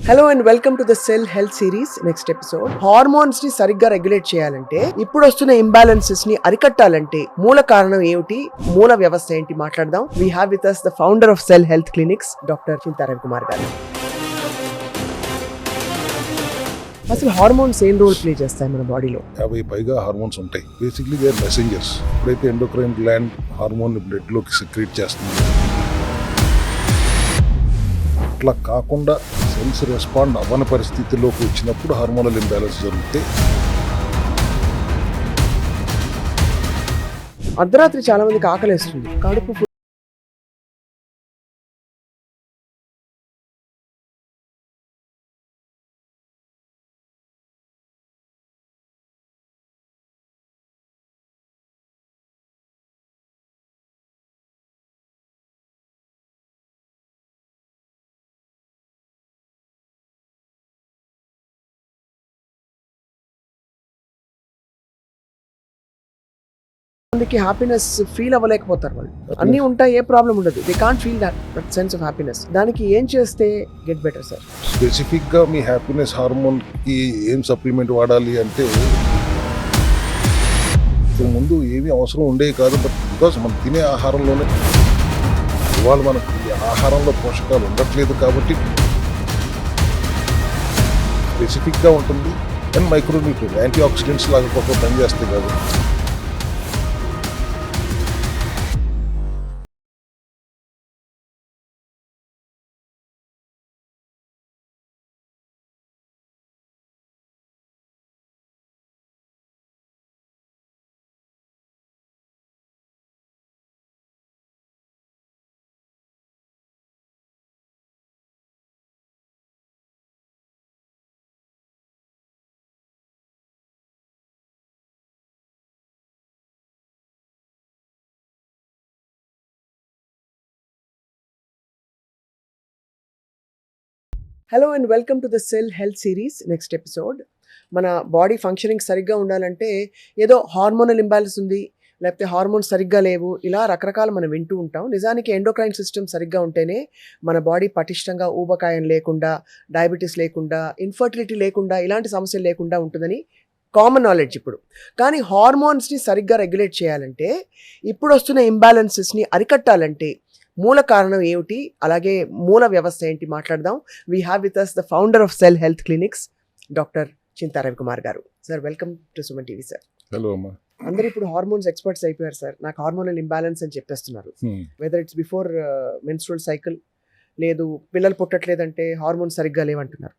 Hello and welcome to the cell health series. Next episode, hormones ని సరిగ్గా regulate చేయాలంటే, ఇప్పుడు వస్తున్న ఇంబాలెన్సెస్ ని అరికట్టాలంటే మూల కారణం ఏమిటి, మూల వ్యవస్థ ఏంటి మాట్లాడదాం. We have with us the founder of Cell Health Clinics, doctor Chinta Ravikumar గారు. అసలు హార్మోన్స్ ఏం రోల్ ప్లే చేస్తాయి మన బాడీలో? 50 పైగా హార్మోన్స్ ఉంటాయి. Basically they are messengers. ఎప్పుడైతే ఎండోక్రైన్ గ్లాండ్ హార్మోన్ బ్లడ్ లోకి సెక్రీట్ చేస్తుంది, అట్లా కాకుండా సెల్స్ రెస్పాండ్ అవ్వని పరిస్థితిలోకి వచ్చినప్పుడు హార్మోనల్ ఇంబ్యాలెన్స్ జరుగుతాయి. అర్ధరాత్రి చాలా మందికి ఆకలేస్తుంది, కడుపు మందికి హ్యాపీనెస్ ఫీల్ అవ్వలేకపోతారు. వాళ్ళు అన్నీ ఉంటాయి, ఏ ప్రాబ్లం ఉండదు, they can't feel that sense of happiness. దానికి ఏం చేస్తే గెట్ బెటర్ సార్? స్పెసిఫిక్ గా మీ హ్యాపీనెస్ హార్మోన్ కి ఏం సప్లిమెంట్ వాడాలి అంటే, ముందు ఏమీ అవసరం ఉండేవి కాదు, బట్ బికాస్ మనం తినే ఆహారంలోనే ఇవాళ మనకి ఆహారంలో పోషకాలు ఉండట్లేదు కాబట్టి స్పెసిఫిక్ గా ఉంటుంది. అండ్ మైక్రోన్యూట్రియన్ యాంటీ ఆక్సిడెంట్స్ లాగా గొప్ప పనిచేస్తాయి కాబట్టి. Hello and welcome to the cell health series. Next episode, మన బాడీ ఫంక్షనింగ్ సరిగ్గా ఉండాలంటే ఏదో హార్మోనల్ ఇంబ్యాలెన్స్ ఉంది, లేకపోతే హార్మోన్స్ సరిగ్గా లేవు, ఇలా రకరకాలు మనం వింటూ ఉంటాం. నిజానికి ఎండోక్రైన్ సిస్టమ్ సరిగ్గా ఉంటేనే మన బాడీ పటిష్టంగా, ఊబకాయం లేకుండా, డయాబెటీస్ లేకుండా, ఇన్ఫర్టిలిటీ లేకుండా, ఇలాంటి సమస్యలు లేకుండా ఉంటుందని కామన్ నాలెడ్జ్ ఇప్పుడు. కానీ హార్మోన్స్ని సరిగ్గా రెగ్యులేట్ చేయాలంటే, ఇప్పుడు వస్తున్న ఇంబ్యాలెన్సెస్ని అరికట్టాలంటే మూల కారణం ఏమిటి, అలాగే మూల వ్యవస్థ ఏంటి మాట్లాడదాం. We have with us the founder of Cell Health Clinics, doctor Chinta Ravikumar గారు. Sir, welcome to Suman TV. Sir, hello అమ్మా. అందరూ ఇప్పుడు హార్మోన్స్ ఎక్స్పర్ట్స్ అయిపోయారు సార్. నాకు హార్మోనల్ ఇంబ్యాలెన్స్ అని చెప్పేస్తున్నారు. Whether it's before menstrual cycle, లేదు పిల్లలు పుట్టట్లేదంటే హార్మోన్స్ సరిగ్గా లేవంటున్నారు.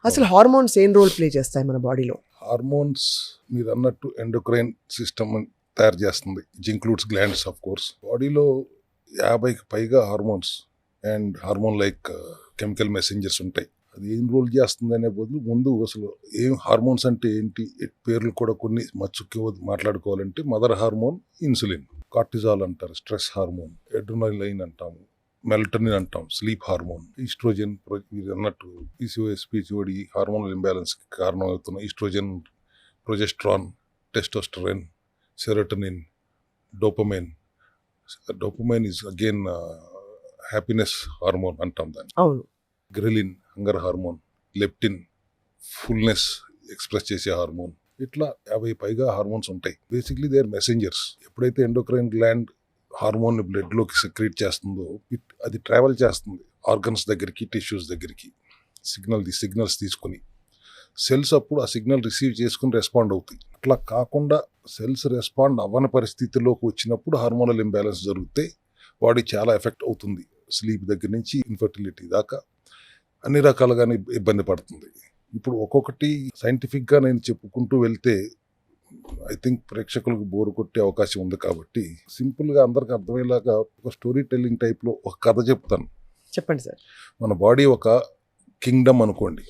అసలు హార్మోన్స్ ఏం రోల్ ప్లే చేస్తాయి మన బాడీలో? హార్మోన్స్ మీరు అన్నట్టు ఎండోక్రైన్ సిస్టమ్ తయారు చేస్తుంది, it includes glands of course. బాడీలో 50కి పైగా hormones and hormone like chemical messengers ఉంటాయి. అది ఏం రోల్ చేస్తుంది అనే బదులు ముందు అసలు ఏం హార్మోన్స్ అంటే ఏంటి, పేర్లు కూడా కొన్ని మచ్చుకి మాట్లాడుకోవాలంటే, మదర్ హార్మోన్ ఇన్సులిన్, కార్టిజాల్ అంటారు స్ట్రెస్ హార్మోన్, ఎడ్రినలైన్ అంటాము, మెలటోనిన్ అంటాం స్లీప్ హార్మోన్, ఈస్ట్రోజన్ మీరు అన్నట్టు PCOS, PCOD హార్మోనల్ ఇంబ్యాలెన్స్కి కారణం అవుతున్న estrogen, progesterone, testosterone, serotonin, dopamine. Dopamine is again happiness hormone అంటాం దాన్ని. అవును. Ghrelin hunger hormone, leptin fullness express చేసే హార్మోన్. ఇట్లా 50 పైగా హార్మోన్స్ ఉంటాయి. Basically they are messengers. ఎప్పుడైతే ఎండోక్రైన్ గ్లాండ్ హార్మోన్ బ్లడ్ లోకి సెక్రీట్ చేస్తుందో, అది ట్రావెల్ చేస్తుంది ఆర్గన్స్ దగ్గరికి, టిష్యూస్ దగ్గరికి, సిగ్నల్స్ తీసుకుని. సెల్స్ అప్పుడు ఆ సిగ్నల్ రిసీవ్ చేసుకుని రెస్పాండ్ అవుతాయి. అట్లా కాకుండా సెల్స్ రెస్పాండ్ అవ్వని పరిస్థితిలోకి వచ్చినప్పుడు హార్మోనల్ ఇంబ్యాలెన్స్ జరిగితే బాడీ చాలా ఎఫెక్ట్ అవుతుంది. స్లీప్ దగ్గర నుంచి ఇన్ఫర్టిలిటీ దాకా అన్ని రకాలుగానే ఇబ్బంది పడుతుంది. ఇప్పుడు ఒక్కొక్కటి సైంటిఫిక్గా నేను చెప్పుకుంటూ వెళ్తే ఐ థింక్ ప్రేక్షకులకు బోరు కొట్టే అవకాశం ఉంది. కాబట్టి సింపుల్గా అందరికి అర్థమయ్యేలాగా ఒక స్టోరీ టెల్లింగ్ టైప్లో ఒక కథ చెప్తాను. చెప్పండి సార్. మన బాడీ ఒక కింగ్డమ్ అనుకోండి,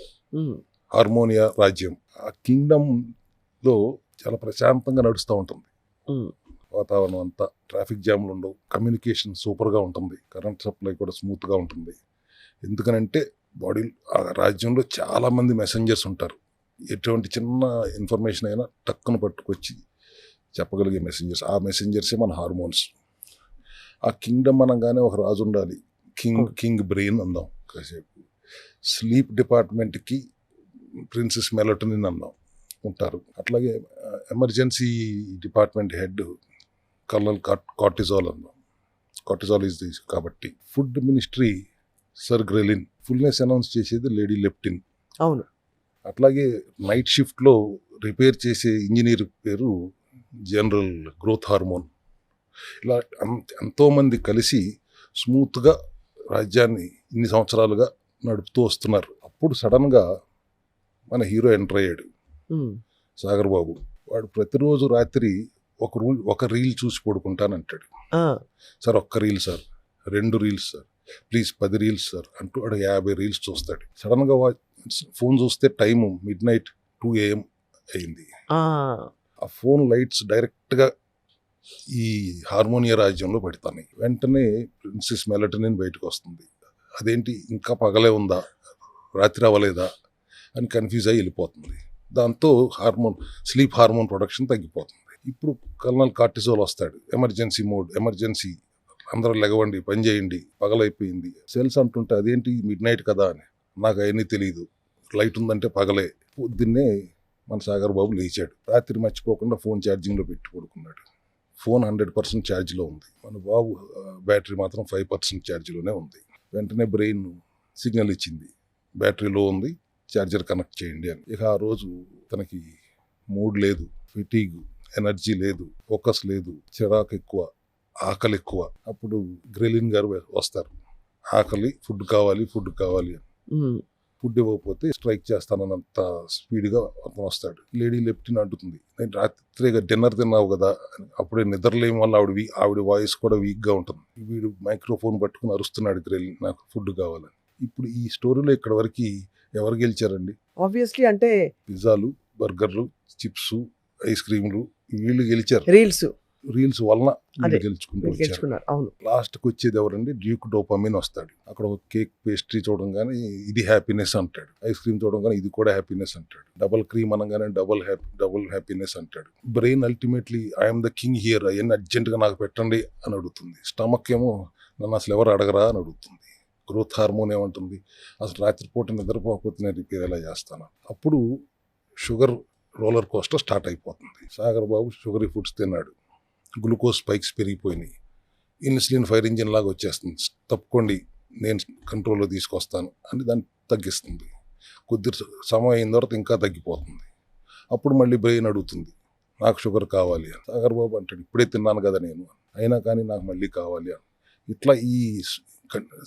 హార్మోనియా రాజ్యం. ఆ కింగ్డమ్లో చాలా ప్రశాంతంగా నడుస్తూ ఉంటుంది. వాతావరణం అంతా, ట్రాఫిక్ జామ్లు ఉండవు, కమ్యూనికేషన్ సూపర్గా ఉంటుంది, కరెంట్ సప్లై కూడా స్మూత్గా ఉంటుంది. ఎందుకనంటే బాడీ ఆ రాజ్యంలో చాలామంది మెసెంజర్స్ ఉంటారు. ఎటువంటి చిన్న ఇన్ఫర్మేషన్ అయినా టక్కున పట్టుకొచ్చి చెప్పగలిగే మెసెంజర్స్. ఆ మెసెంజర్సే మన హార్మోన్స్. ఆ కింగ్డమ్ అనగానే ఒక రాజు ఉండాలి, కింగ్ బ్రెయిన్ అందాం కాసేపు. స్లీప్ డిపార్ట్మెంట్కి ప్రిన్సెస్ మెలటోనిన్ అన్నాం ఉంటారు. అట్లాగే emergency department head colonel cortisol అన్నాం. కార్టిజాల్ ఈజ్ ది కాబట్టి food ministry sir ghrelin, fullness announce చేసేది లేడీ లెప్టిన్. అవును. అట్లాగే నైట్ షిఫ్ట్లో రిపేర్ చేసే ఇంజనీర్ పేరు జనరల్ గ్రోత్ హార్మోన్. ఇలా ఎంతోమంది కలిసి స్మూత్గా రాజ్యాన్ని ఇన్ని సంవత్సరాలుగా నడుపుతూ వస్తున్నారు. అప్పుడు సడన్గా మన హీరో ఎంటర్ అయ్యాడు, సాగర్ బాబు. వాడు ప్రతిరోజు రాత్రి ఒక రీల్ చూసి పడుకుంటానంటాడు. సార్ ఒక్క reel sir, 2 reels sir, please 10 reels sir అంటూ వాడు 50 రీల్స్ చూస్తాడు. సడన్గా ఫోన్ చూస్తే టైము midnight 2 AM అయింది. ఆ ఫోన్ లైట్స్ డైరెక్ట్గా ఈ హార్మోనియా రాజ్యంలో పెడతాయి. వెంటనే ప్రిన్సెస్ మెలటోనిన్ బయటకు వస్తుంది. అదేంటి ఇంకా పగలే ఉందా, రాత్రి అవ్వలేదా అని కన్ఫ్యూజ్ అయ్యి వెళ్ళిపోతుంది. దాంతో స్లీప్ హార్మోన్ ప్రొడక్షన్ తగ్గిపోతుంది. ఇప్పుడు కల్నల్ కార్టిజోల్ వస్తాడు. ఎమర్జెన్సీ మోడ్, ఎమర్జెన్సీ, అందరూ లెగవండి, పని చేయండి, పగలైపోయింది. సెల్స్ అంటుంటే అదేంటి midnight కదా అని. నాకు అవన్నీ తెలియదు, లైట్ ఉందంటే పగలే. పొద్దున్నే మన సాగర్ బాబు లేచాడు. రాత్రి మర్చిపోకుండా ఫోన్ ఛార్జింగ్లో పెట్టి పడుకున్నాడు. ఫోన్ 100% ఛార్జ్లో ఉంది. మన బాబు బ్యాటరీ మాత్రం 5% ఛార్జ్లోనే ఉంది. వెంటనే బ్రెయిన్ సిగ్నల్ ఇచ్చింది, బ్యాటరీ లో ఉంది, ఛార్జర్ కనెక్ట్ చేయండి అని. ఇక ఆ రోజు తనకి మూడ్ లేదు, ఫిటీగ్, ఎనర్జీ లేదు, ఫోకస్ లేదు, చిరాకు ఎక్కువ, ఆకలి ఎక్కువ. అప్పుడు గ్రెలిన్ గారు వస్తారు. ఆకలి, ఫుడ్ కావాలి అని. ఫుడ్ ఇవ్వకపోతే స్ట్రైక్ చేస్తానన్నంత స్పీడ్గా అతను వస్తాడు. లేడీ లెప్టిన్ అడ్డుతుంది, నేను రాత్రిగా డిన్నర్ తిన్నావు కదా అని. అప్పుడే నిద్రలేని వల్ల ఆవిడ వాయిస్ కూడా వీక్గా ఉంటుంది. వీడు మైక్రోఫోన్ పట్టుకుని అరుస్తున్నాడు గ్రెలిన్, నాకు ఫుడ్ కావాలని. ఇప్పుడు ఈ స్టోరీలో ఇక్కడ వరకు ఎవరు గెలిచారండి? ఆబ్వియస్లీ అంటే పిజ్జాలు, బర్గర్లు, చిప్స్, ఐస్ క్రీమ్లు వీళ్ళు గెలిచారు. రీల్స్ వలన గెలుచుకున్నారు. అవును. లాస్ట్కి వచ్చేది ఎవరండి? డ్యూక్ డోపమిన్ వస్తాడు. అక్కడ ఒక కేక్ పేస్ట్రీ చూడంగానే ఇది హ్యాపీనెస్ అంటాడు, ఐస్ క్రీమ్ చూడంగానే ఇది కూడా హ్యాపీనెస్ అంటాడు, డబుల్ క్రీమ్ అనగానే డబుల్ హ్యాపీనెస్ అంటాడు. Brain ultimately I'm the king here, అవన్నీ అర్జెంట్గా నాకు పెట్టండి అని అడుగుతుంది. స్టమక్ ఏమో నన్ను అసలు ఎవరు అడగరా అని అడుగుతుంది. గ్రోత్ హార్మోన్ ఏమంటుంది, అసలు రాత్రిపూట నిద్రపోకపోతే నేను రిపేర్ ఎలా చేస్తాను. అప్పుడు షుగర్ రోలర్ కోస్టర్ స్టార్ట్ అయిపోతుంది. సాగర్ బాబు షుగరీ ఫుడ్స్ తిన్నాడు, గ్లూకోజ్ స్పైక్స్ పెరిగిపోయినాయి, ఇన్సులిన్ ఫైర్ ఇంజిన్ లాగా వచ్చేస్తుంది. తప్పుకోండి, నేను కంట్రోల్లో తీసుకొస్తాను అని దాన్ని తగ్గిస్తుంది. కొద్ది సమయం అయిన తర్వాత ఇంకా తగ్గిపోతుంది. అప్పుడు మళ్ళీ బ్రెయిన్ అడుగుతుంది, నాకు షుగర్ కావాలి అని. సాగర్ బాబు అంటాడు, ఇప్పుడే తిన్నాను కదా నేను, అయినా కానీ నాకు మళ్ళీ కావాలి అని. ఇట్లా ఈ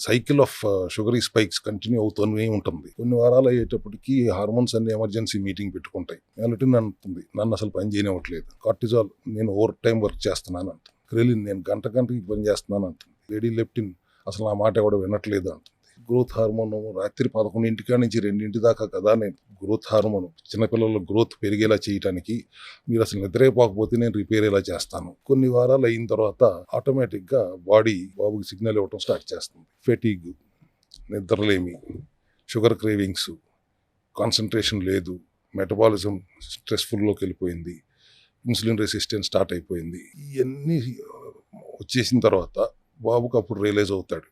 cycle of sugary spikes continue అవుతూనే ఉంటుంది. కొన్ని వారాలు అయ్యేటప్పటికి హార్మోన్స్ అన్ని ఎమర్జెన్సీ మీటింగ్ పెట్టుకుంటాయి. మెలటోనిన్ అంటుంది, నన్ను అసలు పని చేయనివ్వట్లేదు. కార్టిజాల్, నేను ఓవర్ టైం వర్క్ చేస్తున్నాను అంటుంది. గ్రెలిన్, నేను గంటకి పని చేస్తున్నాను అంటుంది. లేడీ లెప్టిన్, అసలు నా మాట ఎవడో వినట్లేదు అంటుంది. గ్రోత్ హార్మోన్ రాత్రి 11 నుంచి 2 దాకా కదా నేను గ్రోత్ హార్మోన్ చిన్నపిల్లల గ్రోత్ పెరిగేలా చేయడానికి, మీరు అసలు నిద్రైపోకపోతే నేను రిపేర్ ఎలా చేస్తాను. కొన్ని వారాలు అయిన తర్వాత ఆటోమేటిక్గా బాడీ బాబుకి సిగ్నల్ ఇవ్వటం స్టార్ట్ చేస్తుంది. ఫెటీగ్, నిద్రలేమి, షుగర్ క్రేవింగ్స్, కాన్సన్ట్రేషన్ లేదు, మెటబాలిజం స్ట్రెస్ఫుల్లోకి వెళ్ళిపోయింది, ఇన్సులిన్ రెసిస్టెన్స్ స్టార్ట్ అయిపోయింది. ఇవన్నీ వచ్చేసిన తర్వాత బాబుకి అప్పుడు రియలైజ్ అవుతాడు,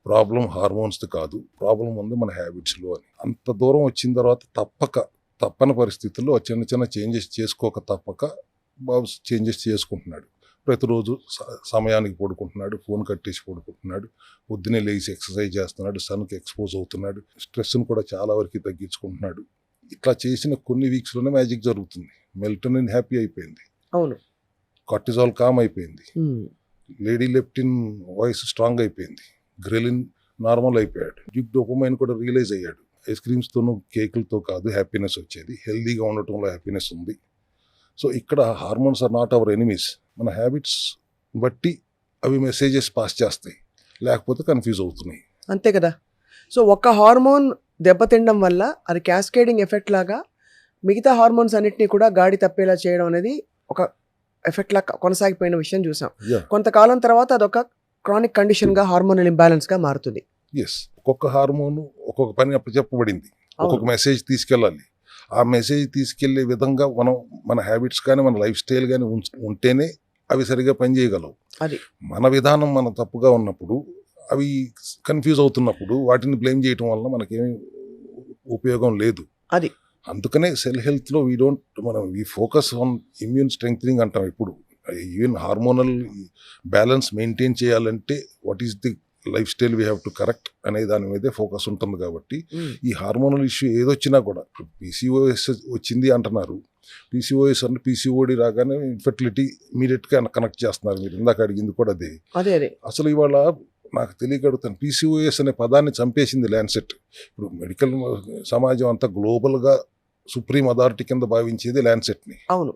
ప్రాబ్లం హార్మోన్స్ది కాదు, ప్రాబ్లం ఉంది మన హ్యాబిట్స్లో అని. అంత దూరం వచ్చిన తర్వాత తప్పని పరిస్థితుల్లో చిన్న చేంజెస్ చేసుకోక తప్పక బాబు చేంజెస్ చేసుకుంటున్నాడు. ప్రతిరోజు సమయానికి పడుకుంటున్నాడు, ఫోన్ కట్టేసి పడుకుంటున్నాడు, పొద్దునే లేచి ఎక్సర్సైజ్ చేస్తున్నాడు, సన్కి ఎక్స్పోజ్ అవుతున్నాడు, స్ట్రెస్ని కూడా చాలా వరకు తగ్గించుకుంటున్నాడు. ఇట్లా చేసిన కొన్ని వీక్స్లోనే మ్యాజిక్ జరుగుతుంది. మెలటోనిన్ హ్యాపీ అయిపోయింది, అవును, కార్టిజాల్ కామ్ అయిపోయింది, లేడీ లెప్టిన్ వాయిస్ స్ట్రాంగ్ అయిపోయింది, గ్రెలిన్ నార్మల్ అయిపోయాడు, డ్యూక్ డోపమైన్ కూడా రియలైజ్ అయ్యాడు. ఐస్ క్రీమ్స్తోనూ కేకులతో కాదు హ్యాపీనెస్ వచ్చేది, హెల్దీగా ఉండటంలో హ్యాపీనెస్ ఉంది. సో ఇక్కడ hormones are not our enemies. మన హ్యాబిట్స్ బట్టి అవి మెసేజెస్ పాస్ చేస్తాయి, లేకపోతే కన్ఫ్యూజ్ అవుతున్నాయి. అంతే కదా. సో ఒక్క హార్మోన్ దెబ్బతినడం వల్ల అది క్యాస్కేడింగ్ ఎఫెక్ట్ లాగా మిగతా హార్మోన్స్ అన్నిటినీ కూడా గాడి తప్పేలా చేయడం అనేది ఒక ఎఫెక్ట్ లాగా కొనసాగిపోయిన విషయం చూసాం. కొంతకాలం తర్వాత అదొక క్రానిక్ కండిషన్గా, హార్మోనల్ ఇంబ్యాలెన్స్గా మారుతుంది. ఎస్, ఒక్కొక్క హార్మోన్ ఒక్కొక్క పని అప్పుడు చెప్పబడింది, ఒక్కొక్క మెసేజ్ తీసుకెళ్ళాలి. ఆ మెసేజ్ తీసుకెళ్లే విధంగా మనం మన హ్యాబిట్స్ కానీ మన లైఫ్ స్టైల్ కానీ ఉంటేనే అవి సరిగా పనిచేయగలవు. అది మన విధానం మన తప్పుగా ఉన్నప్పుడు అవి కన్ఫ్యూజ్ అవుతున్నప్పుడు వాటిని బ్లేమ్ చేయటం వల్ల మనకేమీ ఉపయోగం లేదు. అది. అందుకనే సెల్ హెల్త్లో we focus on immune strengthening అంటాం. ఇప్పుడు ఈవెన్ హార్మోనల్ బ్యాలెన్స్ మెయింటైన్ చేయాలంటే what is the lifestyle we have to correct అనే దాని మీదే ఫోకస్ ఉంటుంది. కాబట్టి ఈ హార్మోనల్ ఇష్యూ ఏదొచ్చినా కూడా పీసీఓఎస్ వచ్చింది అంటున్నారు. పీసీఓఎస్ అంటే పీసీఓడి రాగానే ఇన్ఫెర్టిలిటీ ఇమీడియట్గా కనెక్ట్ చేస్తున్నారు. మీరు ఇందాక అడిగింది కూడా అదే. అసలు ఇవాళ నాకు తెలియక అడుగుతాను, పీసీఓఎస్ అనే పదాన్ని చంపేసింది ల్యాన్సెట్. ఇప్పుడు మెడికల్ సమాజం అంతా గ్లోబల్గా సుప్రీం అథారిటీ కింద భావించేది ల్యాన్సెట్ని. అవును.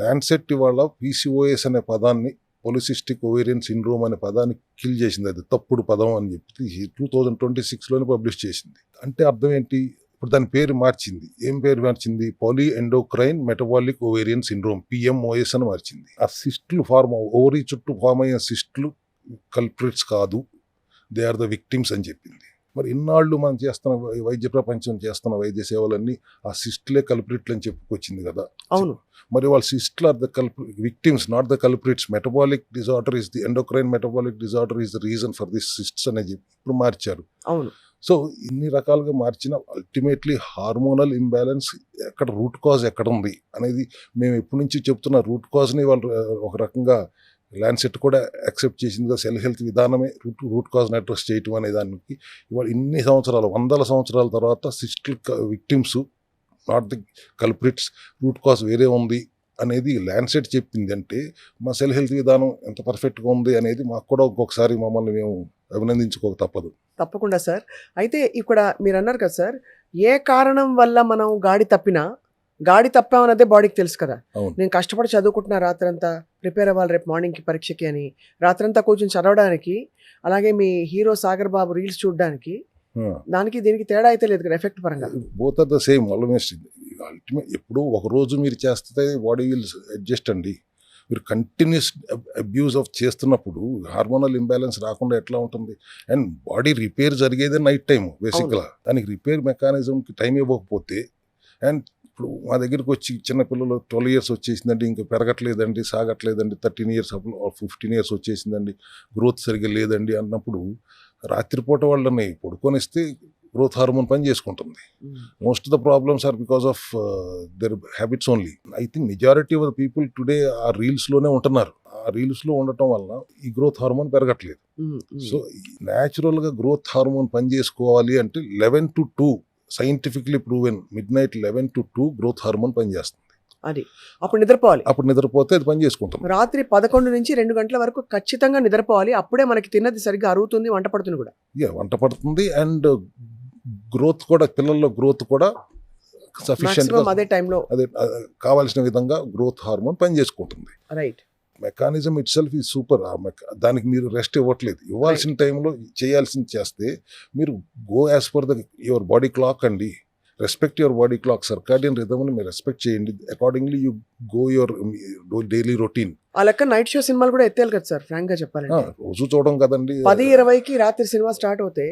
ల్యాన్సెట్ ఇవాళ పీసీఓఎస్ అనే పదాన్ని, పొలిసిస్టిక్ ఓవేరియన్ సిండ్రోమ్ అనే పదాన్ని కిల్ చేసింది. అది తప్పుడు పదం అని చెప్పి 2026లోనే పబ్లిష్ చేసింది. అంటే అర్థం ఏంటి? ఇప్పుడు దాని పేరు మార్చింది. ఏం పేరు మార్చింది? Poly endocrine metabolic ovarian syndrome, PMOS అని మార్చింది. ఆ సిస్టులు ఓవరీ చుట్టూ ఫామ్ అయ్యే సిస్టులు కల్ప్రిట్స్ కాదు, దే ఆర్ ద విక్టిమ్స్ అని చెప్పింది. మరి ఇన్నాళ్ళు మనం చేస్తున్న వైద్య ప్రపంచం చేస్తున్న వైద్య సేవలన్నీ ఆ సిస్టులే కల్ప్రిట్లు అని చెప్పుకొచ్చింది కదా. అవును. మరి వాళ్ళ సిస్టులు are the victims, not the culprits. Metabolic disorder is the endocrine metabolic disorder is the reason for this cysts అనేది ఇప్పుడు మార్చారు. అవును. సో ఇన్ని రకాలుగా మార్చిన అల్టిమేట్లీ హార్మోనల్ ఇంబ్యాలెన్స్ ఎక్కడ, రూట్ కాజ్ ఎక్కడ ఉంది అనేది మేము ఎప్పటి నుంచి చెప్తున్న రూట్ కాజ్ని వాళ్ళు ఒక రకంగా ల్యాన్సెట్ కూడా యాక్సెప్ట్ చేసిందిగా. సెల్ హెల్త్ విధానమే రూట్ కాజ్ని అడ్రస్ చేయటం అనే దానికి ఇవాళ ఇన్ని సంవత్సరాలు, 100 సంవత్సరాల తర్వాత సిస్టల్ victims not the culprits, root cause వేరే ఉంది అనేది ల్యాన్సెట్ చెప్పింది. అంటే మా సెల్ హెల్త్ విధానం ఎంత పర్ఫెక్ట్గా ఉంది అనేది మాకు కూడా ఒక్కొక్కసారి మమ్మల్ని మేము అభినందించుకోక తప్పదు. తప్పకుండా సార్. అయితే ఇక్కడ మీరు అన్నారు కదా సార్, ఏ కారణం వల్ల మనం గాడి తప్పామన్నదే బాడీకి తెలుసు కదా. నేను కష్టపడి చదువుకుంటున్నా రాత్రంతా, ప్రిపేర్ అవ్వాలి రేపు మార్నింగ్కి పరీక్షకి అని రాత్రంతా కూర్చొని చదవడానికి, అలాగే మీ హీరో సాగర్ బాబు రీల్స్ చూడడానికి, దానికి దీనికి తేడా అయితే లేదు కదా ఎఫెక్ట్ పరంగా. Both are the same almost. Ultimate ఎప్పుడు ఒక రోజు మీరు చేస్తే బాడీ విల్ అడ్జస్ట్ అండి. మీరు కంటిన్యూస్ అబ్యూజ్ ఆఫ్ చేస్తున్నప్పుడు హార్మోనల్ ఇంబ్యాలెన్స్ రాకుండా ఎట్లా ఉంటుంది? అండ్ బాడీ రిపేర్ జరిగేదే నైట్ టైం బేసిక్గా. దానికి రిపేర్ మెకానిజంకి టైం ఇవ్వకపోతే, అండ్ ఇప్పుడు మా దగ్గరికి వచ్చి చిన్నపిల్లలు 12 years వచ్చేసిందండి, ఇంకా పెరగట్లేదండి, సాగట్లేదండి, 13 years 15 years వచ్చేసిందండి, గ్రోత్ సరిగ్గా లేదండి అన్నప్పుడు రాత్రిపూట వాళ్ళని పడుకొనిస్తే గ్రోత్ హార్మోన్ పని చేసుకుంటుంది. Most of the problems are because of their habits only. I think majority of the people today ఆ రీల్స్లోనే ఉంటున్నారు. ఆ రీల్స్లో ఉండటం వల్ల ఈ గ్రోత్ హార్మోన్ పెరగట్లేదు. సో న్యాచురల్గా గ్రోత్ హార్మోన్ పని చేసుకోవాలి అంటే 11 to 2 scientifically proven midnight 11 to 2 growth hormone పనిచేస్తుంది. అది అప్పుడు నిద్రపోవాలి. అప్పుడు నిద్రపోతే అది పని చేసుకుంటాం. రాత్రి 11 నుంచి 2 గంటల వరకు ఖచ్చితంగా నిద్రపోవాలి. అప్పుడే మనకి తిన్నది సరిగ్గా అరుగుతుంది, వంట పడుతుంది కూడా. వంట పడుతుంది. అండ్ గ్రోత్ కూడా, పిల్లల్లో గ్రోత్ కూడా సఫిషియెంట్గా అదే టైంలో అదే కావాల్సిన విధంగా గ్రోత్ హార్మోన్ పని చేసుకుంటుంది. రైట్. మెకానిజం ఇట్ సెల్ఫ్ ఈ సూపర్. దానికి మీరు రెస్ట్ ఇవ్వట్లేదు. ఇవ్వాల్సిన టైంలో చేయాల్సింది చేస్తే మీరు go as per the your body clock అండి. Respect your body clock, circadian రిథమ్ని మీరు రెస్పెక్ట్ చేయండి. Accordingly you go your daily routine. ఆ లెక్క నైట్ షో సినిమాలు కూడా ఎత్తేయాలి కదా సార్, ఫ్రాంక్ గా చెప్పాలంటే. రోజు చూడడం కదండి. 10:20కి రాత్రి సినిమా స్టార్ట్ అవుతే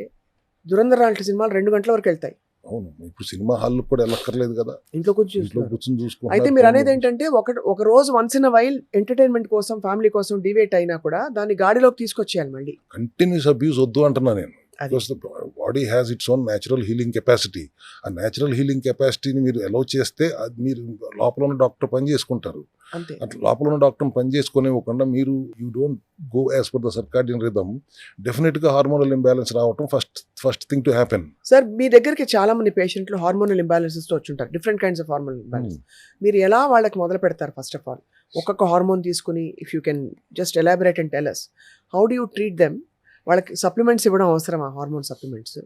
దురంధర్ లాంటి సినిమాలు 2 గంటల వరకు వెళ్తాయి. అవును, ఇప్పుడు సినిమా హాల్ కూడా వెళ్ళక్కర్లేదు కదా, ఇంట్లో కూర్చొని చూసుకో. అయితే మీరు అనేది ఏంటంటే ఒక రోజు వన్స్ ఇన్ వైల్ ఎంటర్టైన్మెంట్ కోసం, ఫ్యామిలీ కోసం డివేట్ అయినా కూడా దాన్ని గాడిలోకి తీసుకొచ్చేయాలి మళ్ళీ. కంటిన్యూస్ అబ్యూస్ వద్దు అంటున్నా నేను. Body has its own natural healing capacity. ఆ న్యాచురల్ హీలింగ్ కెపాసిటీని మీరు అలౌ చేస్తే అది మీరు లోపల ఉన్న డాక్టర్ పని చేసుకుంటారు. అట్లా లోపల ఉన్న డాక్టర్ని పని చేసుకునేవ్వకుండా మీరు you don't go as per the circadian rhythm, డెఫినెట్గా హార్మోనల్ ఇంబ్యాలెన్స్ రావటం first thing to happen. Sir, మీ దగ్గరికి చాలా మంది పేషెంట్లు హార్మోనల్ ఇంబ్యాలెన్సెస్తో వచ్చుంటారు, different kinds of hormonal imbalance. మీరు ఎలా వాళ్ళకి మొదలు పెడతారు? ఫస్ట్ ఆఫ్ ఆల్ ఒక్కొక్క హార్మోన్ తీసుకుని, if you can just elaborate and tell us, how do you treat them? వాళ్ళకి సప్లిమెంట్స్ ఇవ్వడం అవసరమా? హార్మోన్ సప్లిమెంట్స్,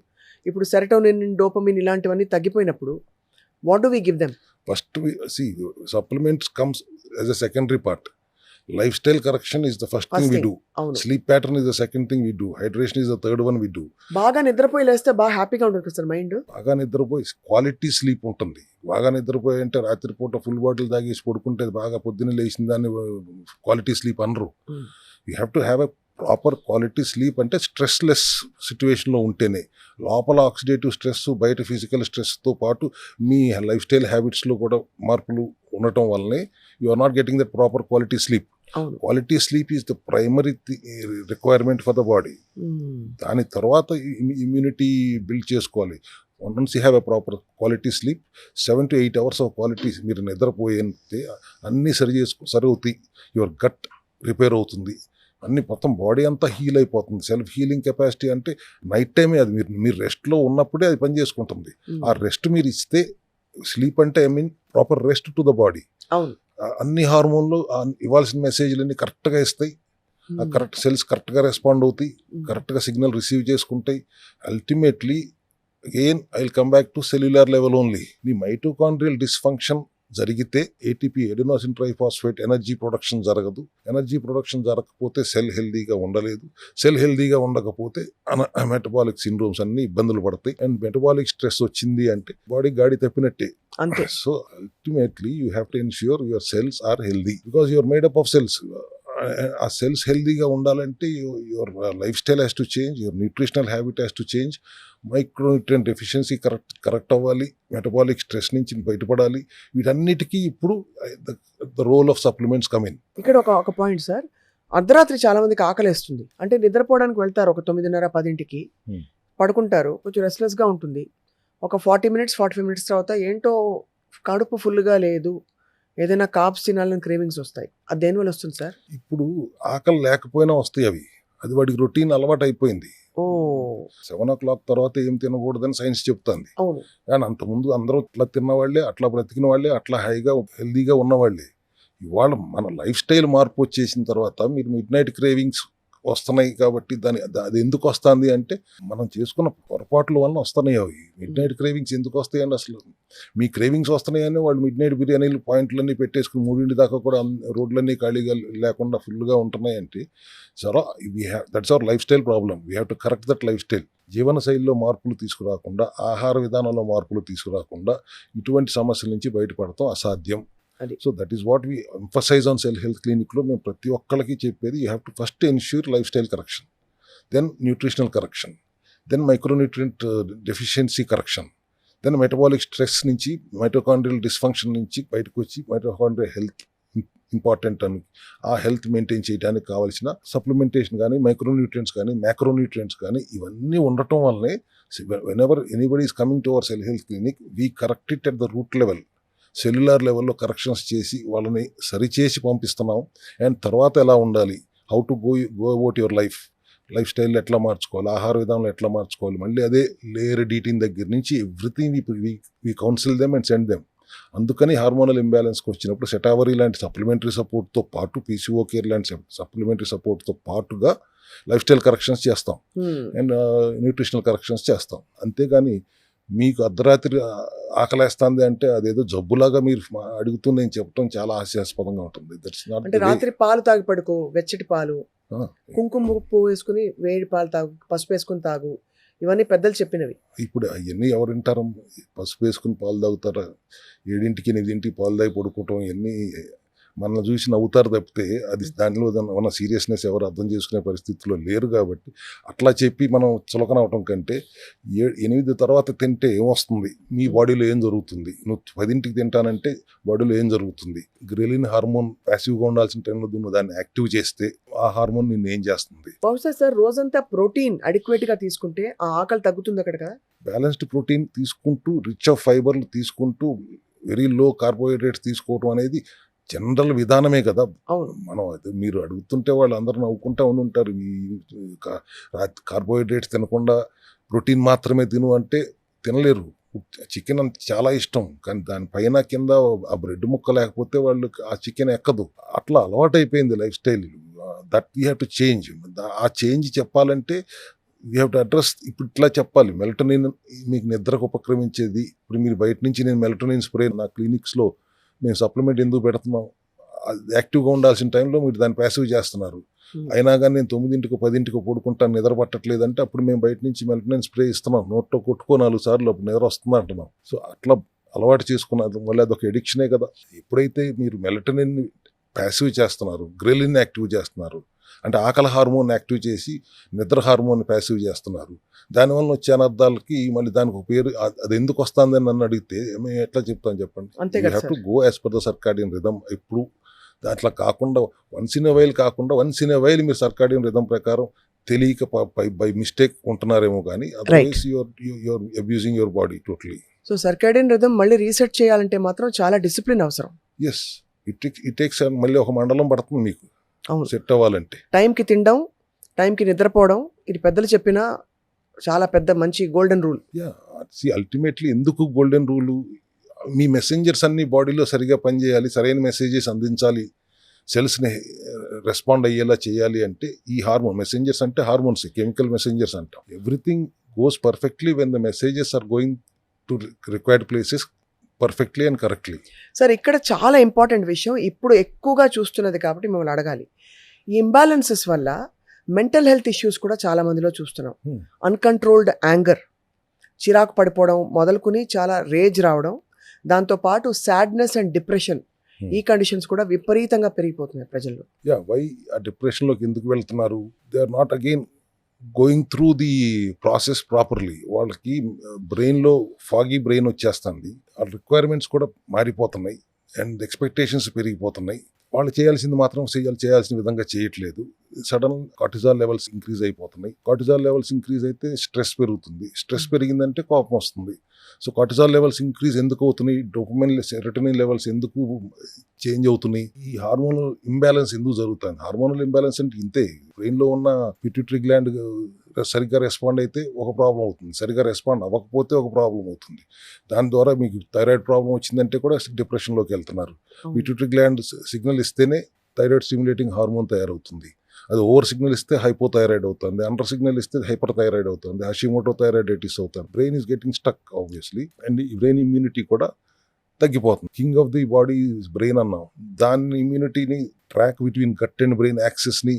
ఇప్పుడు సెరటోనిన్, డోపమిన్ ఇలాంటివన్నీ తగ్గిపోయినప్పుడు what do we give them? First supplements comes as a secondary part. Lifestyle correction is the first thing we do. Sleep pattern is the second thing we do. Hydration is the third one we do. బాగా నిద్రపోయి లేస్తే బాగా హ్యాపీగా ఉంటుంది sir mind. బాగా నిద్రపోయి quality sleep ఉంటుంది. బాగా నిద్రపోయి అంటే రాత్రిపూట ఫుల్ బాటిల్ తాగేసి పడుకుంటే బాగా పొద్దున్న లేచిన దాన్ని క్వాలిటీ స్లీప్ అనరు. You have to have a proper quality sleep. అంటే స్ట్రెస్లెస్ సిచ్యువేషన్లో ఉంటేనే. లోపల ఆక్సిడేటివ్ స్ట్రెస్, బయట ఫిజికల్ స్ట్రెస్తో పాటు మీ లైఫ్ స్టైల్ హ్యాబిట్స్లో కూడా మార్పులు ఉండటం వల్లనే you are not getting that proper quality sleep. అవును. Quality sleep is the primary requirement for the body. దాని తర్వాత ఇమ్యూనిటీ బిల్డ్ చేసుకోవాలి. Once you have a proper quality sleep, 7 to 8 hours of quality మీరు నిద్రపోయితే అన్నీ సరి అవుతాయి. యువర్ గట్ రిపేర్ అవుతుంది, అన్ని మొత్తం బాడీ అంతా హీల్ అయిపోతుంది. సెల్ఫ్ హీలింగ్ కెపాసిటీ అంటే నైట్ టైమే అది మీరు రెస్ట్లో ఉన్నప్పుడే అది పని చేసుకుంటుంది. ఆ రెస్ట్ మీరు ఇస్తే, స్లీప్ అంటే I mean proper rest to the body. అవును. అన్ని హార్మోన్లు ఇవ్వాల్సిన మెసేజ్లన్నీ కరెక్ట్గా ఇస్తాయి. ఆ కరెక్ట్ సెల్స్ కరెక్ట్గా రెస్పాండ్ అవుతాయి, కరెక్ట్గా సిగ్నల్ రిసీవ్ చేసుకుంటాయి. Ultimately again I will come back to cellular level only. నీ మైటోకాండ్రియల్ డిస్ఫంక్షన్ జరిగితే ATP, adenosine triphosphate energy production జరగదు. ఎనర్జీ ప్రొడక్షన్ జరగకపోతే సెల్ హెల్దీగా ఉండలేదు. సెల్ హెల్దీగా ఉండకపోతే మెటబాలిక్ సిండ్రోమ్స్ అన్ని ఇబ్బందులు పడతాయి. అండ్ మెటబాలిక్ స్ట్రెస్ వచ్చింది అంటే బాడీ గాడి తప్పినట్టే. అంతే. So ultimately you have to ensure your cells are healthy because your made up of cells. ఆ సెల్స్ హెల్దీగా ఉండాలంటే your lifestyle has to change, your nutritional habit has to change, micronutrient deficiency correct అవ్వాలి, metabolic stress నుంచి బయటపడాలి. వీటన్నిటికీ ఇప్పుడు the role of supplements come in. ఇక్కడ ఒక పాయింట్ సార్, అర్ధరాత్రి చాలా మందికి ఆకలేస్తుంది, అంటే నిద్రపోవడానికి వెళ్తారు ఒక 9:30-10కి, పడుకుంటారు, కొంచెం రెస్ట్లెస్గా ఉంటుంది. ఒక 40 minutes 45 minutes తర్వాత ఏంటో కడుపు ఫుల్గా లేదు, ఏదైనా కాప్స్ తినాలని క్రేవింగ్స్ వస్తాయి. అది దేనివల్ల వస్తుంది సార్? ఇప్పుడు ఆకలి లేకపోయినా వస్తాయి అవి, అది వాడికి రొటీన్ అలవాటు అయిపోయింది. 7 o'clock తర్వాత ఏం తినకూడదని సైన్స్ చెప్తుంది. అవును. కానీ అంతకుముందు అందరూ అట్లా తిన్నవాళ్లే, అట్లా బ్రతికిన వాళ్ళే, అట్లా హైగా హెల్దీగా ఉన్నవాళ్లే. ఇవాళ మన లైఫ్ స్టైల్ మార్పు వచ్చేసిన తర్వాత మీరు మిడ్ నైట్ క్రేవింగ్స్ వస్తున్నాయి. కాబట్టి అది ఎందుకు వస్తుంది అంటే మనం చేసుకున్న పొరపాట్ల వల్ల వస్తున్నాయి అవి. మిడ్ నైట్ క్రేవింగ్స్ ఎందుకు వస్తాయండి? అసలు మీ క్రేవింగ్స్ వస్తున్నాయని వాళ్ళు మిడ్ నైట్ బిర్యానీలు పాయింట్లన్నీ పెట్టేసుకుని 3 దాకా కూడా రోడ్లన్నీ ఖాళీగా లేకుండా ఫుల్గా ఉంటున్నాయంటే that's our lifestyle problem. We have to correct that lifestyle. జీవన శైలిలో మార్పులు తీసుకురాకుండా, ఆహార విధానంలో మార్పులు తీసుకురాకుండా ఇటువంటి సమస్యల నుంచి బయటపడటం అసాధ్యం. So that is what we emphasize on Cell Health క్లినిక్లో. మేము ప్రతి ఒక్కరికి చెప్పేది you have to first ensure lifestyle correction, then nutritional correction, then micronutrient deficiency correction, then metabolic stress నుంచి, మైటోకాండ్రియల్ డిస్ఫంక్షన్ నుంచి బయటకు వచ్చి మైటోకాండ్రియల్ హెల్త్ ఇంపార్టెంట్ అని, ఆ హెల్త్ మెయింటైన్ చేయడానికి కావాల్సిన సప్లిమెంటేషన్ కానీ, మైక్రోన్యూట్రియంట్స్ కానీ, మ్యాక్రోన్యూట్రియంట్స్ కానీ ఇవన్నీ ఉండటం వల్లనే whenever anybody is coming to our cell health clinic we correct it at the root level. Cellular లెవెల్లో కరెక్షన్స్ చేసి వాళ్ళని సరిచేసి పంపిస్తున్నాం. అండ్ తర్వాత ఎలా ఉండాలి, how to go about your life style ఎట్లా మార్చుకోవాలి, ఆహార విధానంలో ఎట్లా మార్చుకోవాలి, మళ్ళీ అదే లేయర్ డీటింగ్ దగ్గర నుంచి everything we counsel them and send them. అందుకని హార్మోనల్ ఇంబ్యాలెన్స్కి వచ్చినప్పుడు సెటావరీ లాంటి సప్లిమెంటరీ సపోర్ట్తో పాటు, పీసీఓ కేర్ లాంటి సప్లిమెంటరీ సపోర్ట్తో పాటుగా లైఫ్ స్టైల్ కరెక్షన్స్ చేస్తాం అండ్ న్యూట్రిషనల్ కరెక్షన్స్ చేస్తాం. అంతేగాని మీకు అర్ధరాత్రి ఆకలేస్తుంది అంటే అదేదో జబ్బులాగా మీరు అడుగుతూ నేను చెప్పడం చాలా హాస్యాస్పదంగా ఉంటుంది. That's not. అంటే రాత్రి పాలు తాగి పడుకో, వెచ్చటి పాలు, కుంకుమ పువ్వు వేసుకుని వేడి పాలు తాగు, పసుపు వేసుకుని తాగు, ఇవన్నీ పెద్దలు చెప్పినవి. ఇప్పుడు అవన్నీ ఎవరు వింటారు? పసుపు వేసుకుని పాలు తాగుతారా? 7ంటికి 8ంటికి పాలు తాగి పడుకోవటం, ఇవన్నీ మనల్ని చూసి నవ్వుతారు తప్పితే అది దానిలో ఉన్న సీరియస్నెస్ ఎవరు అర్థం చేసుకునే పరిస్థితిలో లేరు. కాబట్టి అట్లా చెప్పి మనం చులకనవటం కంటే 8 తర్వాత తింటే ఏమొస్తుంది, మీ బాడీలో ఏం జరుగుతుంది, నువ్వు 10ంటికి తింటానంటే బాడీలో ఏం జరుగుతుంది, గ్రెలిన్ హార్మోన్ ప్యాసివ్గా ఉండాల్సిన టైంలో నువ్వు దాన్ని యాక్టివ్ చేస్తే ఆ హార్మోన్ నిన్ను ఏం చేస్తుంది? బహుశా సార్ రోజంతా ప్రోటీన్ అడిక్వేట్గా తీసుకుంటే ఆ ఆకలి తగ్గుతుంది అక్కడ కదా. బ్యాలెన్స్డ్ ప్రోటీన్ తీసుకుంటూ, రిచ్ ఆఫ్ ఫైబర్లు తీసుకుంటూ, వెరీ లో కార్బోహైడ్రేట్స్ తీసుకోవడం అనేది జనరల్ విధానమే కదా. మనం మీరు అడుగుతుంటే వాళ్ళు అందరూ నవ్వుకుంటా ఉంటారు. కార్బోహైడ్రేట్స్ తినకుండా ప్రోటీన్ మాత్రమే తిను అంటే తినలేరు. చికెన్ అంటే చాలా ఇష్టం, కానీ దానిపైన కింద ఆ బ్రెడ్ ముక్క లేకపోతే వాళ్ళు ఆ చికెన్ ఎక్కదు. అట్లా అలవాటైపోయింది life style. That we have to change. ఆ చేంజ్ చెప్పాలంటే వీ హ్యావ్ టు అడ్రస్. ఇప్పుడు ఇట్లా చెప్పాలి, మెలటోనిన్ మీకు నిద్రకు ఉపక్రమించేది. ఇప్పుడు మీరు బయట నుంచి నేను మెలటోనిన్ స్ప్రే నా క్లినిక్స్లో మేము సప్లిమెంట్ ఎందుకు పెడుతున్నాం, యాక్టివ్గా ఉండాల్సిన టైంలో మీరు దాన్ని ప్యాసివ్ చేస్తున్నారు. అయినా కానీ నేను 9ంటికి 10ంటికి పడుకుంటాను, నిద్ర పట్టట్లేదంటే అప్పుడు మేము బయట నుంచి మెలటోనిన్ స్ప్రే ఇస్తున్నాం, నోట్లో కొట్టుకో 4 సార్లు, అప్పుడు నిద్ర వస్తుంది అంటున్నాం. సో అట్లా అలవాటు చేసుకున్నారు, మళ్ళీ అదొక ఎడిక్షనే కదా. ఎప్పుడైతే మీరు మెలటోనిన్ ప్యాసివ్ చేస్తున్నారు, గ్రెలిన్ యాక్టివ్ చేస్తున్నారు, అంటే ఆకలి హార్మోన్ యాక్టివ్ చేసి నిద్ర హార్మోన్ ప్యాసివ్ చేస్తున్నారు, దానివల్ల వచ్చే అనర్థాలకి మళ్ళీ దానికి ఒక పేరు. అది ఎందుకు వస్తుంది అని నన్ను అడిగితే మేము ఎట్లా చెప్తాను చెప్పండి? You have to go as per the circadian rhythm. ఇప్పుడు దాంట్లో కాకుండా వన్స్ ఇన్ ఎ వైల్ కాకుండా వన్స్ ఇన్ ఎ వైల్ మీరు సర్కాడియన్ రిథం ప్రకారం తెలియక బై మిస్టేక్ ఉంటున్నారేమో కానీ otherwise your abusing your body totally. So circadian rhythm మళ్ళీ రీసెట్ చేయాలంటే మాత్రం చాలా డిసిప్లిన్ అవసరం. ఎస్, ఇట్ టేక్స్ మళ్ళీ ఒక మండలం పడుతుంది మీకు సెట్ అవ్వాలంటే. టైంకి తినడం, టైంకి నిద్రపోవడం, ఇది పెద్దలు చెప్పిన చాలా పెద్ద మంచి గోల్డెన్ రూల్. అల్టిమేట్లీ ఎందుకు గోల్డెన్ రూలు, మీ మెసెంజర్స్ అన్ని బాడీలో సరిగా పనిచేయాలి, సరైన మెసేజెస్ అందించాలి, సెల్స్ని రెస్పాండ్ అయ్యేలా చేయాలి అంటే ఈ హార్మోన్ మెసెంజర్స్ అంటే హార్మోన్స్, కెమికల్ మెసెంజర్స్ అంటాం. Everything goes perfectly when the messages are going to required places perfectly and correctly. Sir ఇక్కడ చాలా ఇంపార్టెంట్ విషయం ఇప్పుడు ఎక్కువగా చూస్తున్నది కాబట్టి మిమ్మల్ని అడగాలి. ఈ ఇంబ్యాలెన్సెస్ వల్ల మెంటల్ హెల్త్ ఇష్యూస్ కూడా చాలా మందిలో చూస్తున్నాం. అన్కంట్రోల్డ్ యాంగర్, చిరాకు పడిపోవడం మొదలుకుని చాలా రేజ్ రావడం, దాంతోపాటు సాడ్నెస్ అండ్ డిప్రెషన్, ఈ కండిషన్స్ కూడా విపరీతంగా పెరిగిపోతున్నాయి ప్రజల్లో. వై ఆ డిప్రెషన్లోకి ఎందుకు వెళ్తున్నారు? They are not again going through the process properly. వాళ్ళకి బ్రెయిన్లో ఫాగీ బ్రెయిన్ వచ్చేస్తుంది, ఆ రిక్వైర్మెంట్స్ కూడా మారిపోతున్నాయి అండ్ ఎక్స్పెక్టేషన్స్ పెరిగిపోతున్నాయి. వాళ్ళు చేయాల్సింది మాత్రం చేయాల్సిన విధంగా చేయట్లేదు. సడన్ కార్టిజాల్ లెవెల్స్ ఇంక్రీజ్ అయిపోతున్నాయి. కార్టిజాల్ లెవెల్స్ ఇంక్రీజ్ అయితే స్ట్రెస్ పెరుగుతుంది, స్ట్రెస్ పెరిగిందంటే కోపం వస్తుంది. సో కార్టిజాల్ లెవెల్స్ ఇంక్రీజ్ ఎందుకు అవుతున్నాయి, డోపమైన్ సెరోటోనిన్ లెవెల్స్ ఎందుకు చేంజ్ అవుతున్నాయి, ఈ హార్మోనల్ ఇంబ్యాలెన్స్ ఎందుకు జరుగుతుంది? హార్మోనల్ ఇంబ్యాలెన్స్ అంటే ఇంతే, బ్రెయిన్లో ఉన్న పిట్యూటరీ గ్లాండ్ సరిగ్గా రెస్పాండ్ అయితే ఒక ప్రాబ్లం అవుతుంది, సరిగ్గా రెస్పాండ్ అవ్వకపోతే ఒక ప్రాబ్లం అవుతుంది. దాని ద్వారా మీకు థైరాయిడ్ ప్రాబ్లం వచ్చిందంటే కూడా డిప్రెషన్లోకి వెళ్తున్నారు. పిట్యూటరీ గ్లాండ్ సిగ్నల్ ఇస్తేనే థైరాయిడ్ స్టిమ్యులేటింగ్ హార్మోన్ తయారవుతుంది. అది ఓవర్ సిగ్నల్ ఇస్తే హైపోథైరాయిడ్ అవుతుంది, అండర్ సిగ్నల్ ఇస్తే హైపర్ థైరాయిడ్ అవుతుంది, హషిమోటో థైరాయిడైటిస్ అవుతుంది. Brain is getting stuck obviously, and ఈ బ్రెయిన్ ఇమ్యూనిటీ కూడా తగ్గిపోతుంది. King of the body brain అన్నాం, దాని ఇమ్యూనిటీని track between gut and brain యాక్సెస్ని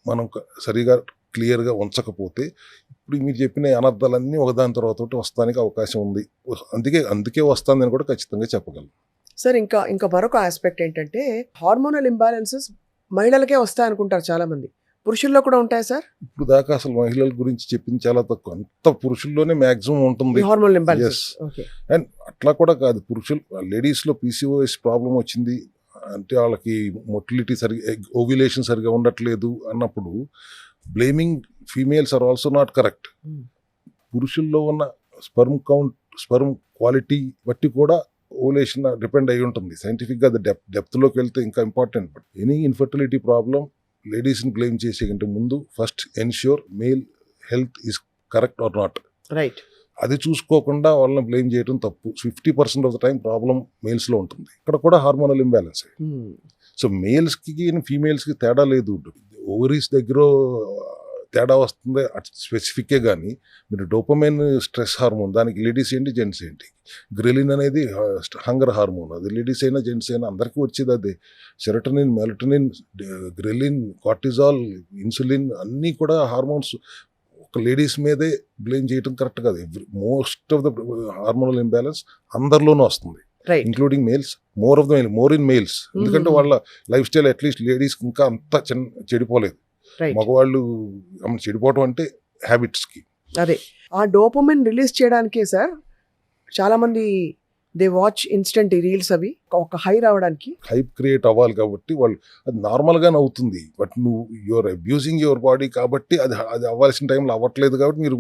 మనం సరిగా క్లియర్గా ఉంచకపోతే ఇప్పుడు మీరు చెప్పిన అనర్థాలన్నీ ఒకదాని తర్వాత వస్తానికి అవకాశం ఉంది. అందుకే వస్తుందని కూడా ఖచ్చితంగా చెప్పగలను. సార్ ఇంకా మరొక ఆస్పెక్ట్ ఏంటంటే హార్మోనల్ ఇంబ్యాలెన్సెస్ మహిళలకే వస్తాయి అనుకుంటారు చాలా మంది, పురుషుల్లో కూడా ఉంటాయి సార్? ఇప్పుడు దాకా అసలు మహిళల గురించి చెప్పింది చాలా తక్కువ, అంత పురుషుల్లోనే మ్యాక్సిమం ఉంటుంది హార్మోనల్ ఇంబ్యాలెన్స్. అండ్ అట్లా కూడా కాదు, లేడీస్లో పీసీఓఎస్ ప్రాబ్లం వచ్చింది అంటే వాళ్ళకి మొటిలిటీ సరిగా ఓవ్యులేషన్ సరిగా ఉండట్లేదు అన్నప్పుడు blaming females are also not correct. పురుషుల్లో ఉన్న స్పర్మ్ క్వాలిటీ బట్టి కూడా ఓవులేషన్ డిపెండ్ అయి ఉంటుంది. సైంటిఫిక్గా అది డెప్త్లోకి వెళ్తే ఇంకా important. But any infertility problem లేడీస్ని బ్లేమ్ చేసే కంటే ముందు first ensure male health is correct or not. Right. అది చూసుకోకుండా వాళ్ళని బ్లేమ్ చేయడం తప్పు. 50% ఆఫ్ ద టైం ప్రాబ్లం మేల్స్లో ఉంటుంది. ఇక్కడ కూడా హార్మోనల్ ఇంబ్యాలెన్స్. సో మేల్స్కి ఫీమేల్స్కి తేడా లేదు. ఓవరీస్ దగ్గర తేడా వస్తుంది స్పెసిఫిక్కే, కానీ మీరు డోపమైన్ స్ట్రెస్ హార్మోన్, దానికి లేడీస్ ఏంటి జెంట్స్ ఏంటి. గ్రెలిన్ అనేది హంగర్ హార్మోన్, అది లేడీస్ అయినా జెంట్స్ అయినా అందరికీ వచ్చేది అదే. Serotonin, melatonin, ghrelin, cortisol, insulin అన్నీ కూడా హార్మోన్స్ ఒక లేడీస్ మీదే బ్లేమ్ చేయడం కరెక్ట్ కాదు. Most of the hormonal imbalance అందరిలోనూ వస్తుంది, including males. More in males, ఎందుకంటే వాళ్ళ లైఫ్ స్టైల్ అట్లీస్ట్ లేడీస్కి ఇంకా అంత చెడిపోలేదు. మగవాళ్ళు చెడిపోవటం అంటే హ్యాబిట్స్కి. అదే ఆ డోపమైన్ రిలీజ్ చేయడానికే సార్ చాలా మంది దే వాచ్ ఇన్స్టెంట్ రీల్స్, అవి ఒక హై రావడానికి, హైప్ క్రియేట్ అవ్వాలి కాబట్టి వాళ్ళు అది నార్మల్గానే అవుతుంది. బట్ నువ్వు యువర్ అబ్యూజింగ్ యువర్ బాడీ కాబట్టి అది అవ్వాల్సిన టైంలో అవ్వట్లేదు కాబట్టి మీరు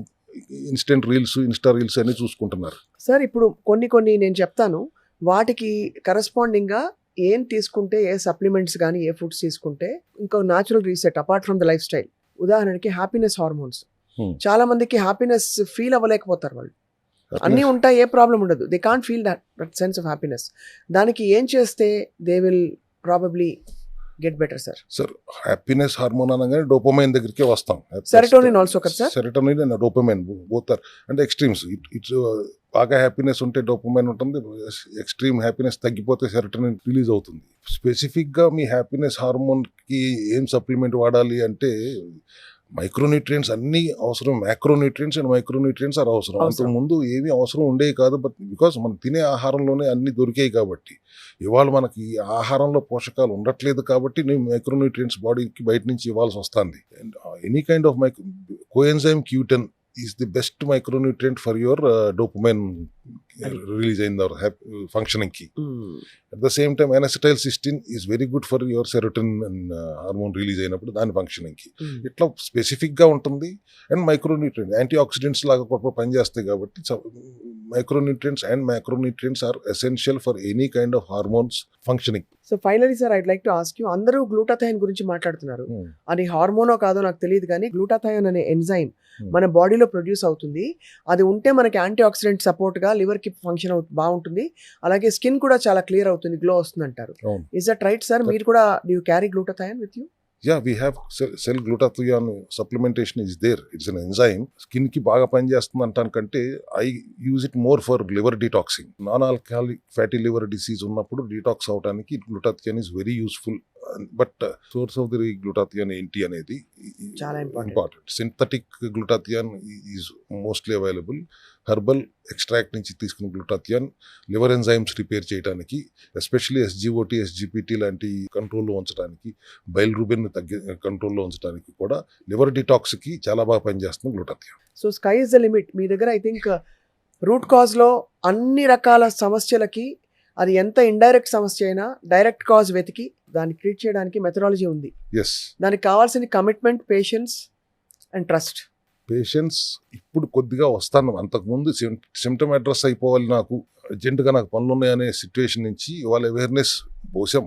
ఇన్స్టెంట్ రీల్స్, ఇన్స్టా రీల్స్ అన్ని చూసుకుంటున్నారు. సార్ ఇప్పుడు కొన్ని నేను చెప్తాను, వాటికి కరెస్పాండింగ్గా ఏం తీసుకుంటే, ఏ సప్లిమెంట్స్ కానీ ఏ ఫుడ్స్ తీసుకుంటే ఇంకో natural reset apart from the lifestyle. ఉదాహరణకి హ్యాపీనెస్ హార్మోన్స్. చాలా మందికి హ్యాపీనెస్ ఫీల్ అవ్వలేకపోతారు వాళ్ళు. అన్నీ ఉంటాయి, ఏ ప్రాబ్లం ఉండదు, they can't feel that sense of happiness. దానికి ఏం చేస్తే they will probably get better sir? Sir happiness hormone అనగానే డోపమైన్ దగ్గరికే వస్తాం. సెరోటోనిన్ ఆల్సో కదా sir? Serotonin and dopamine both are అంటే ఎక్స్ట్రీమ్స్. ఇట్స్ బాగా హ్యాపీనెస్ ఉంటే డోపమైన్ ఉంటుంది, ఎక్స్ట్రీమ్ హ్యాపీనెస్ తగ్గిపోతే సెరోటోనిన్ రిలీజ్ అవుతుంది. స్పెసిఫిక్గా మీ హ్యాపీనెస్ హార్మోన్కి ఏం సప్లిమెంట్ వాడాలి అంటే మైక్రోన్యూట్రియంట్స్ అన్నీ అవసరం. మ్యాక్రోన్యూట్రియంట్స్ అండ్ మైక్రోన్యూట్రియంట్స్ ఆర్ అవసరం. అంతకుముందు ఏమీ అవసరం ఉండేవి కాదు, బట్ బికాస్ మనం తినే ఆహారంలోనే అన్నీ దొరికాయి కాబట్టి. ఇవాళ మనకి ఆహారంలో పోషకాలు ఉండట్లేదు కాబట్టి మైక్రోన్యూట్రియంట్స్ బాడీకి బయట నుంచి ఇవ్వాల్సి వస్తుంది. And any kind of coenzyme Q10 is the best micronutrient for your dopamine release అయిన ఫంక్షనింగ్ కి. At the same time N acetyl cysteine is very good for your serotonin hormone release అయినప్పుడు దాని ఫంక్షనింగ్ కి. ఇట్లా స్పెసిఫిక్ గా ఉంటుంది. And micronutrient anti oxidants లాగా కూడా పనిచేస్తాయి కాబట్టి micronutrients and macronutrients are essential for any kind of hormones functioning. So finally sir I'd like to ask you, అందరూ గ్లూటాథయోన్ గురించి మాట్లాడుతున్నారు. అది హార్మోనో కాదో నాకు తెలియదు, కానీ గ్లూటాథయోన్ అనే ఎంజైమ్ మన బాడీలో ప్రొడ్యూస్ అవుతుంది. అది ఉంటే మనకి యాంటీ ఆక్సిడెంట్ సపోర్ట్ గా లివర్ కి ఫంక్షన్ బాగుంటుంది. అలాగే స్కిన్ కూడా చాలా క్లియర్ అవుతుంది, గ్లో వస్తుంది అంటారు. Is that right sir? మీరు కూడా do you carry glutathione with you? Yeah, we have cell glutathione supplementation is there. It's an enzyme. Skin ki baga pani chestund antanikante I use it more for liver detoxing. Non-alcoholic fatty liver disease ఉన్నప్పుడు detox అవడానికి glutathione is very useful. But source of the glutathione ఏంటి అనేది చాలా important. Synthetic గ్లూటాథియాన్ is mostly available. Herbal extract నుంచి తీసుకున్న గ్లూటాథియాన్ liver enzymes repair చేయడానికి, especially SGOT SGPT లాంటి కంట్రోల్లో ఉంచడానికి, బైల్రూబిన్ కంట్రోల్లో ఉంచడానికి కూడా లివర్ డిటాక్స్కి చాలా బాగా పనిచేస్తుంది glutathione. So sky is the limit. మీ దగ్గర ఐ థింక్ రూట్ కాజ్లో అన్ని రకాల సమస్యలకి, అది ఎంత ఇండైరెక్ట్ సమస్య అయినా డైరెక్ట్ కాజ్ వెతికి దాన్ని ట్రీట్ చేయడానికి మెథడాలజీ ఉంది. ఎస్, దానికి కావాల్సిన commitment, patience and trust. Patience ఇప్పుడు కొద్దిగా వస్తాను. అంతకుముందు సిమ్టమ్ అడ్రస్ అయిపోవాలి, నాకు అర్జెంటుగా నాకు పనులు ఉన్నాయనే సిచ్యువేషన్ నుంచి ఇవాళ అవేర్నెస్ బహుశా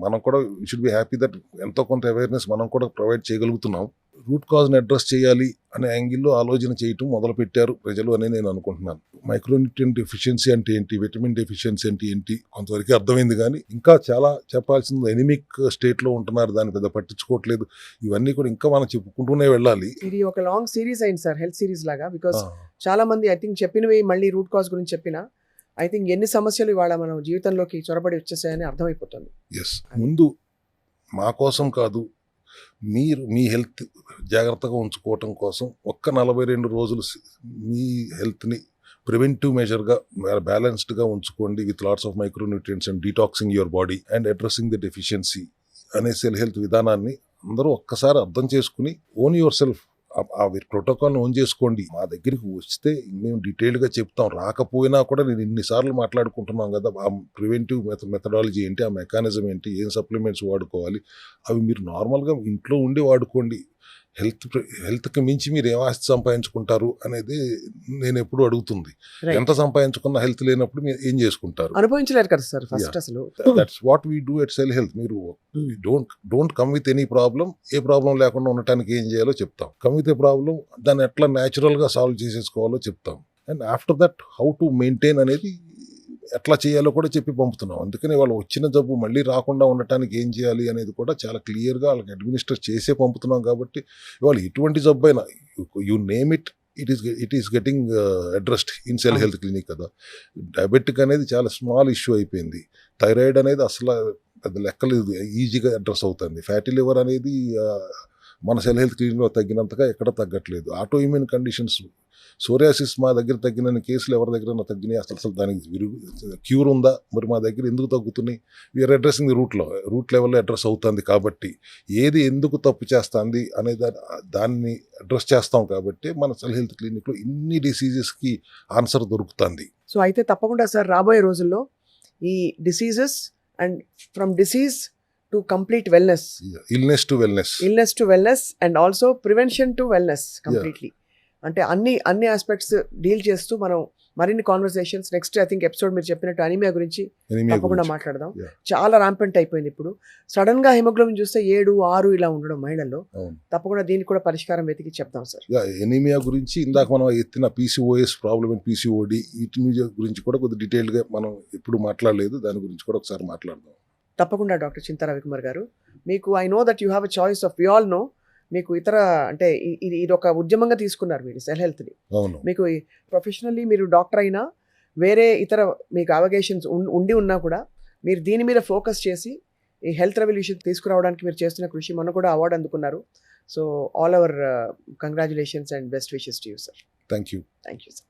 మనం కూడా షుడ్ బి హ్యాపీ దట్ ఎంతో కొంత అవేర్నెస్ మనం కూడా ప్రొవైడ్ చేయగలుగుతున్నాం. రూట్ కాజ్ని అడ్రస్ చేయాలి అనే యాంగిల్లో ఆలోచన చేయటం మొదలు పెట్టారు ప్రజలు అని నేను అనుకుంటున్నాను. మైక్రోన్యూట్రియంట్ డెఫిషియన్సీ అంటే ఏంటి, విటమిన్ డెఫిషియన్సీ అంటే ఏంటి కొంతవరకు అర్థమైంది, కానీ ఇంకా చాలా చెప్పాల్సింది. ఎనిమిక్ స్టేట్లో ఉంటున్నారు, దాన్ని పెద్ద పట్టించుకోవట్లేదు. ఇవన్నీ కూడా ఇంకా మనం చెప్పుకుంటూనే వెళ్ళాలి. ఇది ఒక లాంగ్ సిరీస్ అయింది సార్, హెల్త్ సిరీస్ లాగా. బికాస్ చాలా మంది ఐ థింక్ చెప్పినవి మళ్ళీ రూట్ కాజ్ గురించి చెప్పినా ఐ థింక్ ఎన్ని సమస్యలు ఇవాళ మనం జీవితంలోకి చొరబడి వచ్చేసాయని అర్థమైపోతుంది. ఎస్, ముందు మా కోసం కాదు, మీరు మీ హెల్త్ జాగ్రత్తగా ఉంచుకోవటం కోసం ఒక్క 42 రోజులు మీ హెల్త్ని ప్రివెంటివ్ మెజర్గా బ్యాలెన్స్డ్గా ఉంచుకోండి with lots of micronutrients and detoxing your body and addressing the deficiency అనే సెల్ హెల్త్ విధానాన్ని అందరూ ఒక్కసారి అర్థం చేసుకుని ఓన్ యువర్ సెల్ఫ్ ఆ ప్రోటోకాల్ని ఓన్ చేసుకోండి. మా దగ్గరికి వస్తే మేము డీటెయిల్గా చెప్తాం. రాకపోయినా కూడా నేను ఇన్నిసార్లు మాట్లాడుకుంటున్నాం కదా, ఆ ప్రివెంటివ్ మెథడాలజీ ఏంటి, ఆ మెకానిజం ఏంటి, ఏం సప్లిమెంట్స్ వాడుకోవాలి, అవి మీరు నార్మల్గా ఇంట్లో ఉండి వాడుకోండి. హెల్త్కి మించి మీరు ఏం ఆస్తి సంపాదించుకుంటారు అనేది నేను ఎప్పుడు అడుగుతుంది. ఎంత సంపాదించుకున్న హెల్త్ లేనప్పుడు మీరు ఏం చేసుకుంటారు? అనుభవించలేరు కదా సార్ ఫస్ట్. అసలు that's what we do at cell health. మీరు don't come with any problem. ఏ ప్రాబ్లం లేకుండా ఉండటానికి ఏం చేయాలో చెప్తాం. కమ్ విత్ ఏ ప్రాబ్లం, దాన్ని ఎట్లా న్యాచురల్గా సాల్వ్ చేసేసుకోవాలో చెప్తాం. And after that how to maintain అనేది ఎట్లా చేయాలో కూడా చెప్పి పంపుతున్నాం. అందుకని వాళ్ళు వచ్చిన జబ్బు మళ్ళీ రాకుండా ఉండటానికి ఏం చేయాలి అనేది కూడా చాలా క్లియర్గా వాళ్ళకి అడ్మినిస్టర్ చేసే పంపుతున్నాం. కాబట్టి ఇవాళ ఎటువంటి జబ్బు అయినా you name it, it is getting addressed in cell health clinic కదా. డయాబెటిక్ అనేది చాలా స్మాల్ ఇష్యూ అయిపోయింది. థైరాయిడ్ అనేది అసలు పెద్ద లెక్కలేదు, ఈజీగా అడ్రస్ అవుతుంది. ఫ్యాటీ లివర్ అనేది మన సెల్ హెల్త్ క్లినిక్లో తగ్గినంతగా ఎక్కడ తగ్గట్లేదు. ఆటో ఇమ్యూన్ కండిషన్స్, సోరియాసిస్ మా దగ్గర తగ్గిన కేసులు ఎవరి దగ్గర తగ్గినాయి, అసలు దానికి క్యూర్ ఉందా, మరి మా దగ్గర ఎందుకు తగ్గుతున్నాయి? వీఆర్ అడ్రస్సింగ్ రూట్ లెవెల్లో అడ్రస్ అవుతుంది. కాబట్టి ఏది ఎందుకు తప్పు చేస్తుంది అనే దాన్ని అడ్రస్ చేస్తాం. కాబట్టి మన సెల్ హెల్త్ క్లినిక్లో ఇన్ని డిసీజెస్కి ఆన్సర్ దొరుకుతుంది. సో అయితే తప్పకుండా సార్ రాబోయే రోజుల్లో ఈ diseases and from disease to complete wellness, illness to wellness and also prevention to wellness completely, అంటే అన్ని ఆస్పెక్ట్స్ డీల్ చేస్తూ మనం మరిన్ని conversations next I think episode మీరు చెప్పినట్టు అనీమియా గురించి తప్పకుండా మాట్లాడదాం. చాలా ర్యాంపెంట్ అయిపోయింది ఇప్పుడు. సడన్ గా హిమోగ్లోబిన్ చూస్తే 7, 6 ఇలా ఉండడం మహిళల్లో. తప్పకుండా దీనికి కూడా పరిష్కారం వెతికి చెప్తాం సార్. ఎనీమియా గురించి ఇందాక మనం ఎత్తిన PCOS ప్రాబ్లమ్ అండ్ PCOD వీటి గురించి కూడా కొద్దిగా డీటెయిల్గా మనం ఎప్పుడు మాట్లాడలేదు, దాని గురించి కూడా ఒకసారి మాట్లాడదాం. తప్పకుండా డాక్టర్ చింతా రవికుమార్ గారు, మీకు I know that you have a choice of, we all know మీకు ఇతర అంటే ఇది ఒక ఉద్యమంగా తీసుకున్నారు మీరు సెల్ హెల్త్ని. మీకు ప్రొఫెషనల్లీ మీరు డాక్టర్ అయినా వేరే ఇతర మీకు అవగేషన్స్ ఉండి ఉన్నా కూడా మీరు దీని మీద ఫోకస్ చేసి ఈ హెల్త్ రెవల్యూషన్ తీసుకురావడానికి మీరు చేస్తున్న కృషి, మొన్న కూడా అవార్డు అందుకున్నారు. So all our congratulations and best wishes to you sir. Thank you sir.